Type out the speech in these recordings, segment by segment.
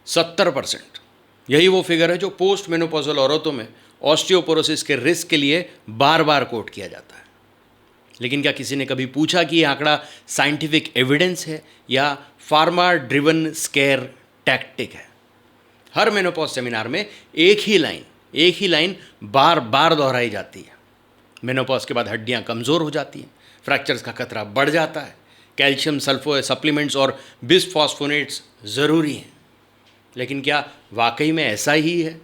70%। यही वो फिगर है जो पोस्ट मेनोपॉजल औरतों में ऑस्टियोपोरोसिस के रिस्क के लिए बार बार कोट किया जाता है। लेकिन क्या किसी ने कभी पूछा कि यह आंकड़ा साइंटिफिक एविडेंस है या फार्मा ड्रिवन स्केयर टैक्टिक है? हर मेनोपॉज सेमिनार में एक ही लाइन बार बार दोहराई जाती है। मेनोपॉज के बाद हड्डियां कमज़ोर हो जाती हैं, फ्रैक्चर्स का खतरा बढ़ जाता है, कैल्शियम सल्फो सप्लीमेंट्स और बिसफॉस्फोनेट्स ज़रूरी हैं। लेकिन क्या वाकई में ऐसा ही है?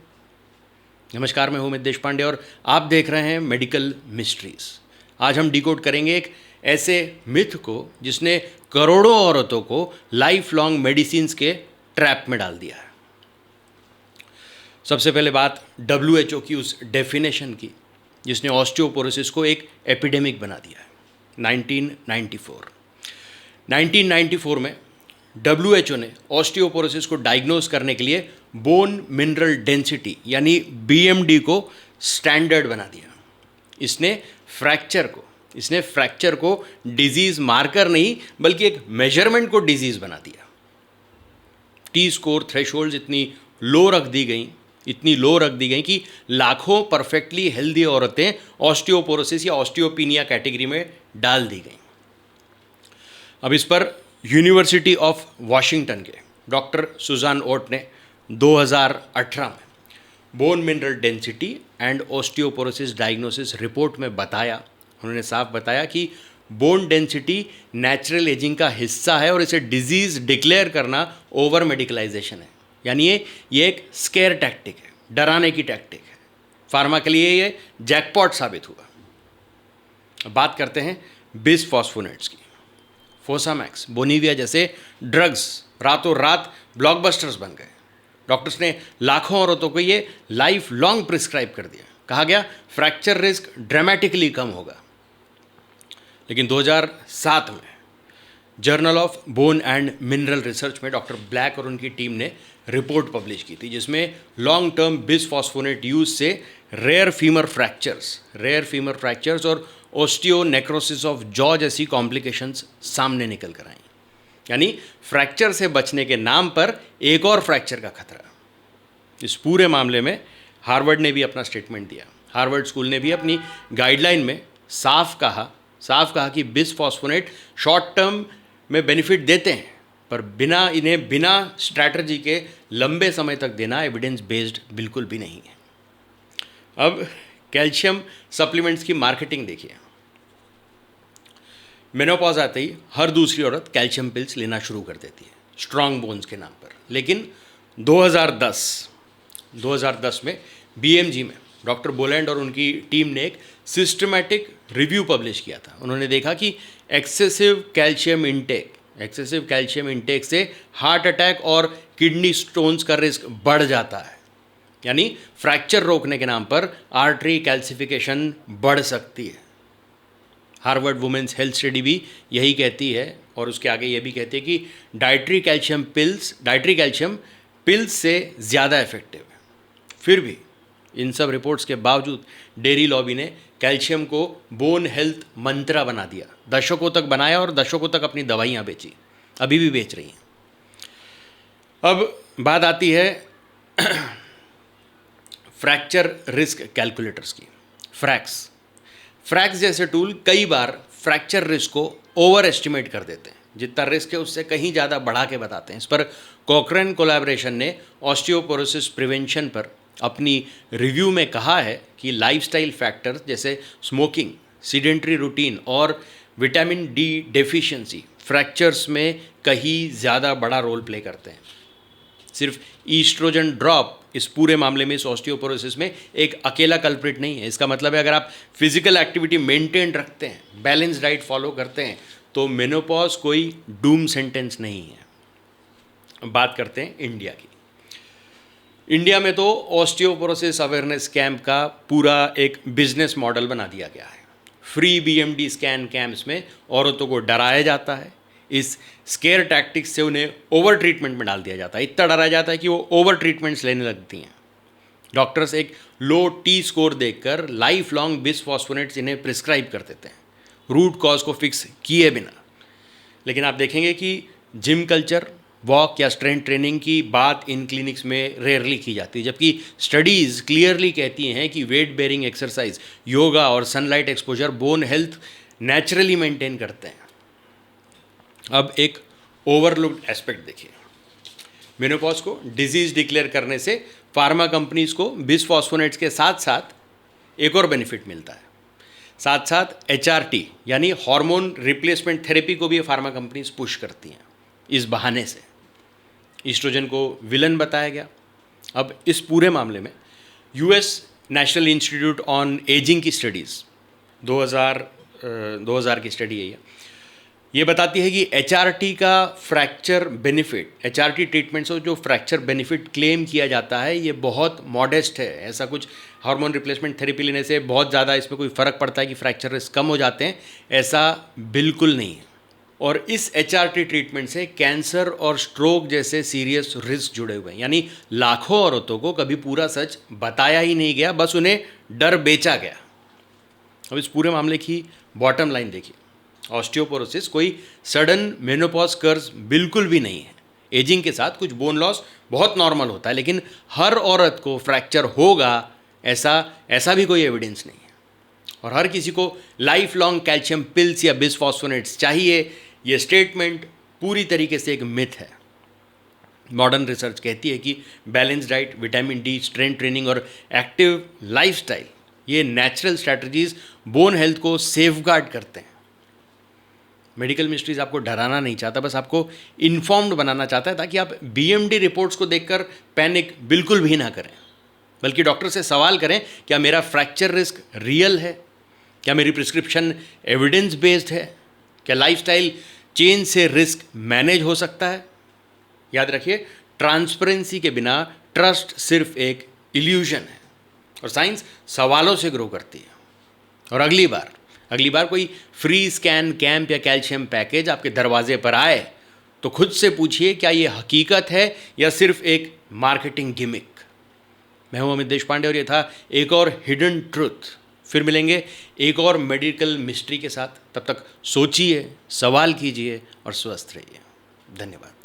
नमस्कार, मैं हूं अमित देशपांडे और आप देख रहे हैं मेडिकल मिस्ट्रीज। आज हम डिकोड करेंगे एक ऐसे मिथ को जिसने करोड़ों औरतों को लाइफ लॉन्ग मेडिसिन्स के ट्रैप में डाल दिया है। सबसे पहले बात WHO की उस डेफिनेशन की जिसने ऑस्टियोपोरोसिस को एक एपिडेमिक बना दिया है। 1994 में WHO ने ऑस्टियोपोरोसिस को डायग्नोज करने के लिए बोन मिनरल डेंसिटी यानी BMD को स्टैंडर्ड बना दिया। इसने फ्रैक्चर को डिजीज मार्कर नहीं बल्कि एक मेजरमेंट को डिजीज बना दिया। टी स्कोर थ्रेशोल्ड्स इतनी लो रख दी गई कि लाखों परफेक्टली हेल्दी औरतें ऑस्टियोपोरोसिस या ऑस्टियोपिनिया कैटेगरी में डाल दी गई। अब इस पर यूनिवर्सिटी ऑफ वॉशिंगटन के डॉक्टर सुजान ओट ने 2018 में bone mineral density and osteoporosis diagnosis report में उन्होंने साफ बताया कि बोन डेंसिटी नेचुरल एजिंग का हिस्सा है और इसे डिजीज डिक्लेयर करना ओवर मेडिकलाइजेशन है। यानी ये एक स्केयर टैक्टिक है, डराने की टैक्टिक है। फार्मा के लिए ये जैकपॉट साबित हुआ। अब बात करते हैं बिसफॉस्फोनेट्स की। फोसामैक्स, बोनिविया जैसे ड्रग्स रातों रात ब्लॉकबस्टर्स बन गए। डॉक्टर्स ने लाखों औरतों को ये लाइफ लॉन्ग प्रिस्क्राइब कर दिया। कहा गया फ्रैक्चर रिस्क ड्रामेटिकली कम होगा। लेकिन 2007 में journal of bone and mineral research में डॉक्टर ब्लैक और उनकी टीम ने रिपोर्ट पब्लिश की थी जिसमें लॉन्ग टर्म बिसफॉस्फोनेट यूज से रेयर फीमर फ्रैक्चर्स और ओस्टियोनेक्रोसिस ऑफ जॉ जैसी कॉम्प्लिकेशंस सामने निकल कर आई। यानी फ्रैक्चर से बचने के नाम पर एक और फ्रैक्चर का खतरा। इस पूरे मामले में हार्वर्ड ने भी अपना स्टेटमेंट दिया। हार्वर्ड स्कूल ने भी अपनी गाइडलाइन में साफ कहा कि बिसफॉस्फोनेट शॉर्ट टर्म में बेनिफिट देते हैं पर इन्हें बिना स्ट्रैटेजी के लंबे समय तक देना एविडेंस बेस्ड बिल्कुल भी नहीं है। अब कैल्शियम सप्लीमेंट्स की मार्केटिंग देखिए। मेनोपॉज आते ही हर दूसरी औरत कैल्शियम पिल्स लेना शुरू कर देती है स्ट्रॉन्ग बोन्स के नाम पर। लेकिन 2010 में BMG में डॉक्टर बोलैंड और उनकी टीम ने एक सिस्टमैटिक रिव्यू पब्लिश किया था। उन्होंने देखा कि एक्सेसिव कैल्शियम इंटेक से हार्ट अटैक और किडनी स्टोन्स का रिस्क बढ़ जाता है। यानी फ्रैक्चर रोकने के नाम पर आर्टरी कैल्सिफिकेशन बढ़ सकती है। हार्वर्ड वुमेन्स हेल्थ स्टडी भी यही कहती है और उसके आगे ये भी कहती है कि डाइट्री कैल्शियम पिल्स से ज़्यादा इफेक्टिव है। फिर भी इन सब रिपोर्ट्स के बावजूद डेयरी लॉबी ने कैल्शियम को बोन हेल्थ मंत्रा बना दिया। दशकों तक बनाया और दशकों तक अपनी दवाइयाँ बेची, अभी भी बेच रही हैं। अब बात आती है फ्रैक्चर रिस्क कैलकुलेटर्स की। फ्रैक्स जैसे टूल कई बार फ्रैक्चर रिस्क को ओवर एस्टिमेट कर देते हैं। जितना रिस्क है उससे कहीं ज़्यादा बढ़ा के बताते हैं। इस पर कोक्रेन कोलैबोरेशन ने ऑस्टियोपोरोसिस प्रिवेंशन पर अपनी रिव्यू में कहा है कि लाइफस्टाइल फैक्टर्स जैसे स्मोकिंग, सीडेंट्री रूटीन और विटामिन D डेफिशिएंसी फ्रैक्चर्स में कहीं ज़्यादा बड़ा रोल प्ले करते हैं। सिर्फ ईस्ट्रोजन ड्रॉप इस पूरे मामले में, इस ऑस्टियोपोरोसिस में एक अकेला कल्प्रिट नहीं है। इसका मतलब है अगर आप फिजिकल एक्टिविटी मेंटेन रखते हैं, बैलेंस डाइट फॉलो करते हैं तो मेनोपॉज कोई डूम सेंटेंस नहीं है। बात करते हैं इंडिया की। इंडिया में तो ऑस्टियोपोरोसिस अवेयरनेस कैंप का पूरा एक बिजनेस मॉडल बना दिया गया है। फ्री BMD स्कैन कैंप्स में औरतों को डराया जाता है। इस स्केयर टैक्टिक्स से उन्हें ओवर ट्रीटमेंट में डाल दिया जाता है। इतना डराया जाता है कि वो ओवर ट्रीटमेंट्स लेने लगती हैं। डॉक्टर्स एक लो T स्कोर देखकर लाइफ लॉन्ग बिसफॉस्फोनेट्स इन्हें प्रिस्क्राइब कर देते हैं, रूट कॉज को फिक्स किए बिना। लेकिन आप देखेंगे कि जिम कल्चर, वॉक या स्ट्रेंथ ट्रेनिंग की बात इन क्लिनिक्स में रेयरली की जाती है, जबकि स्टडीज़ क्लियरली कहती हैं कि वेट बेयरिंग एक्सरसाइज, योगा और sunlight exposure bone health naturally maintain करते हैं। अब एक ओवरलुक्ड एस्पेक्ट देखिए, मेनोपॉज को डिजीज़ डिक्लेयर करने से फार्मा कंपनीज़ को बिसफॉस्फोनेट्स के साथ साथ एक और बेनिफिट मिलता है। साथ साथ HRT यानी हार्मोन रिप्लेसमेंट थेरेपी को भी फार्मा कंपनीज पुश करती हैं। इस बहाने से ईस्ट्रोजन को विलन बताया गया। अब इस पूरे मामले में US national institute on ageing की स्टडीज़ 2000 की स्टडी है ये बताती है कि HRT का फ्रैक्चर बेनिफिट, HRT ट्रीटमेंट से जो फ्रैक्चर बेनिफिट क्लेम किया जाता है ये बहुत मॉडेस्ट है। ऐसा कुछ हार्मोन रिप्लेसमेंट थेरेपी लेने से बहुत ज़्यादा इसमें कोई फ़र्क पड़ता है कि फ्रैक्चर रिस्क कम हो जाते हैं, ऐसा बिल्कुल नहीं है। और इस HRT ट्रीटमेंट से कैंसर और स्ट्रोक जैसे सीरियस रिस्क जुड़े हुए हैं। यानी लाखों औरतों को कभी पूरा सच बताया ही नहीं गया, बस उन्हें डर बेचा गया। अब इस पूरे मामले की बॉटम लाइन देखिए, ऑस्टियोपोरोसिस कोई सडन मेनोपॉज कर्व बिल्कुल भी नहीं है। एजिंग के साथ कुछ बोन लॉस बहुत नॉर्मल होता है, लेकिन हर औरत को फ्रैक्चर होगा ऐसा भी कोई एविडेंस नहीं है। और हर किसी को लाइफ लॉन्ग कैल्शियम पिल्स या बिसफॉस्फोनेट्स चाहिए, ये स्टेटमेंट पूरी तरीके से एक मिथ है। मॉडर्न रिसर्च कहती है कि balance diet, vitamin D, strength training और एक्टिव लाइफस्टाइल ये नेचुरल स्ट्रैटेजीज बोन हेल्थ को सेफगार्ड करते हैं। मेडिकल मिस्ट्रीज आपको डराना नहीं चाहता, बस आपको इन्फॉर्म्ड बनाना चाहता है, ताकि आप BMD रिपोर्ट्स को देखकर पैनिक बिल्कुल भी ना करें, बल्कि डॉक्टर से सवाल करें, क्या मेरा फ्रैक्चर रिस्क रियल है, क्या मेरी प्रिस्क्रिप्शन एविडेंस बेस्ड है, क्या लाइफस्टाइल चेंज से रिस्क मैनेज हो सकता है। याद रखिए, ट्रांसपेरेंसी के बिना ट्रस्ट सिर्फ एक इल्यूजन है, और साइंस सवालों से ग्रो करती है। और अगली बार कोई फ्री स्कैन कैंप या कैल्शियम पैकेज आपके दरवाजे पर आए तो खुद से पूछिए, क्या ये हकीकत है या सिर्फ एक मार्केटिंग गिमिक। मैं हूं अमित देशपांडे और ये था एक और हिडन ट्रूथ। फिर मिलेंगे एक और मेडिकल मिस्ट्री के साथ। तब तक सोचिए, सवाल कीजिए और स्वस्थ रहिए। धन्यवाद।